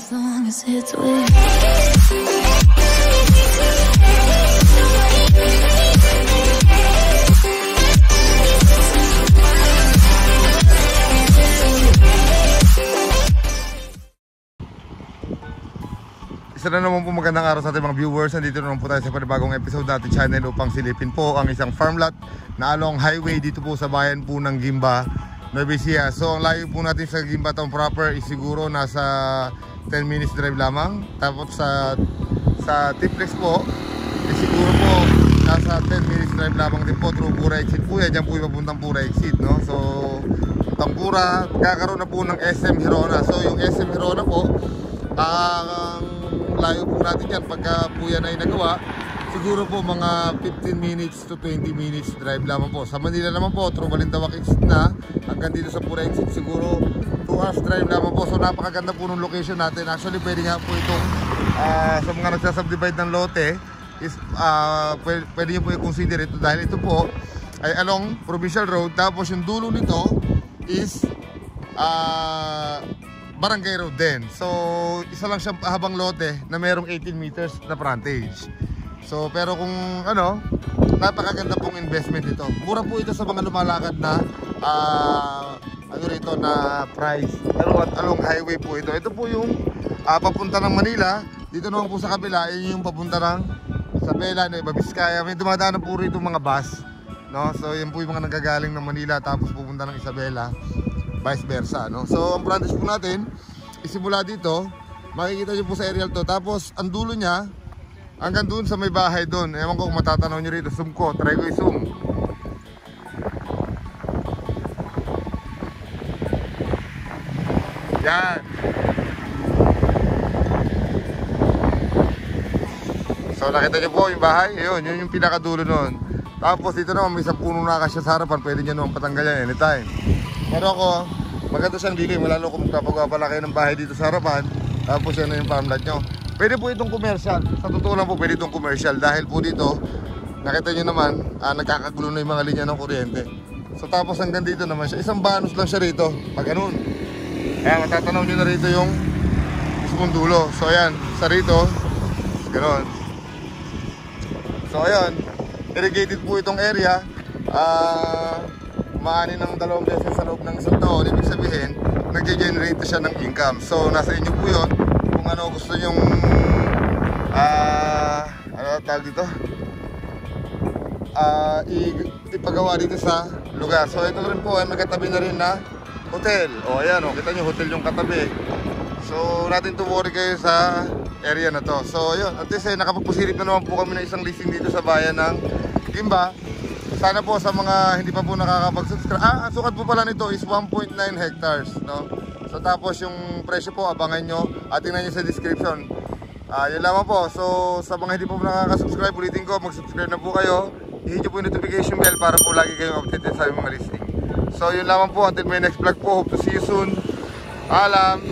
as long as it's with Isa na naman po magandang araw sa ating mga viewers. Nandito naman po tayo sa panibagong episode natin channel upang silipin po ang isang farm lot na along highway dito po sa bayan po ng Gimba, Nueva Ecija. So ang layo po natin sa Gimba town proper is siguro nasa 10 minutes drive lamang. Tapos sa Tiplex po is siguro po nasa 10 minutes drive lamang din po through Pura Exit po yan. Diyan po yung papuntang Pura Exit, no? So Tampura, kakaroon na po ng SM Hirona. So yung SM Hirona po, ang layo po natin yan pagka po yan ay nagawa, siguro po mga 15 minutes to 20 minutes drive lamang po. Sa Manila naman po, through Balintawak Exit na hanggang dito sa Pura Exit, siguro 2 hours drive lamang po. So napakaganda po ng location natin. Actually pwede nga po itong sa mga nagsasubdivide ng lote is pwede nyo po i-consider ito dahil ito po ay along Provincial Road, tapos yung dulo nito is Barangay Road din. So isa lang siya habang lote na mayroong 18 meters na frontage. So pero kung ano, napakaganda pong investment ito. Mura po ito sa mga lumalakad na ano rito na price. Pero along highway po ito. Ito po yung papunta ng Manila. Dito naman po sa kabila, yun yung papunta ng Isabela, Nueva Vizcaya. May dumadaan na po rito mga bus, no? So yun po yung mga nagagaling ng Manila tapos pupunta ng Isabela, vice versa, no? So ang frontage po natin isimula dito, makikita nyo po sa aerial to, tapos ang dulo nya hanggang doon sa may bahay doon. Ewan ko kung matatanaw nyo rito, zoom ko, try ko i-zoom. Yan. So nakita nyo po yung bahay, yun yung pinakadulo nun. Tapos dito naman may isang puno na kasya sa harapan, pwede nyo naman patanggal yan anytime. Pero ako, maganda siyang dilim, lalo kung magpapagawa pala kayo ng bahay dito sa harapan, tapos yan na yung farmland nyo. Pwede po itong commercial, sa totoo lang po pwede itong commercial, dahil po dito, nakita nyo naman, nagkakagulo na yung mga linya ng kuryente. So tapos hanggang dito naman siya, isang banos lang siya rito, pag ganun. Kaya matatanaw nyo na rito yung mismong dulo. So ayan, sa rito, ganun. So ayan, irrigated po itong area. Maani ng 2 beses sa loob ng isang taon. Ibig sabihin, nag-generate siya ng income. So nasa inyo po yun kung ano gusto nyong ano tawag dito, ipagawa dito sa lugar. So ito rin po ay magkatabi na rin na hotel. O ayan o, kita nyo hotel yung katabi. So natin to worry kayo sa area na to. So yun, at least nakapagpusilip na naman po kami ng isang listing dito sa bayan ng Gimba. Sana po sa mga hindi pa po nakakapag-subscribe, ang sukat po pala nito is 1.9 hectares, no? So tapos yung presyo po abangan nyo at tingnan nyo sa description. Yun lamang po. So sa mga hindi po nakaka-subscribe, ulitin ko, mag-subscribe na po kayo. I-hit nyo po yung notification bell para po lagi kayong updated sa mga listing. So yun lamang po, until my next vlog po. Hope to see you soon. Alam.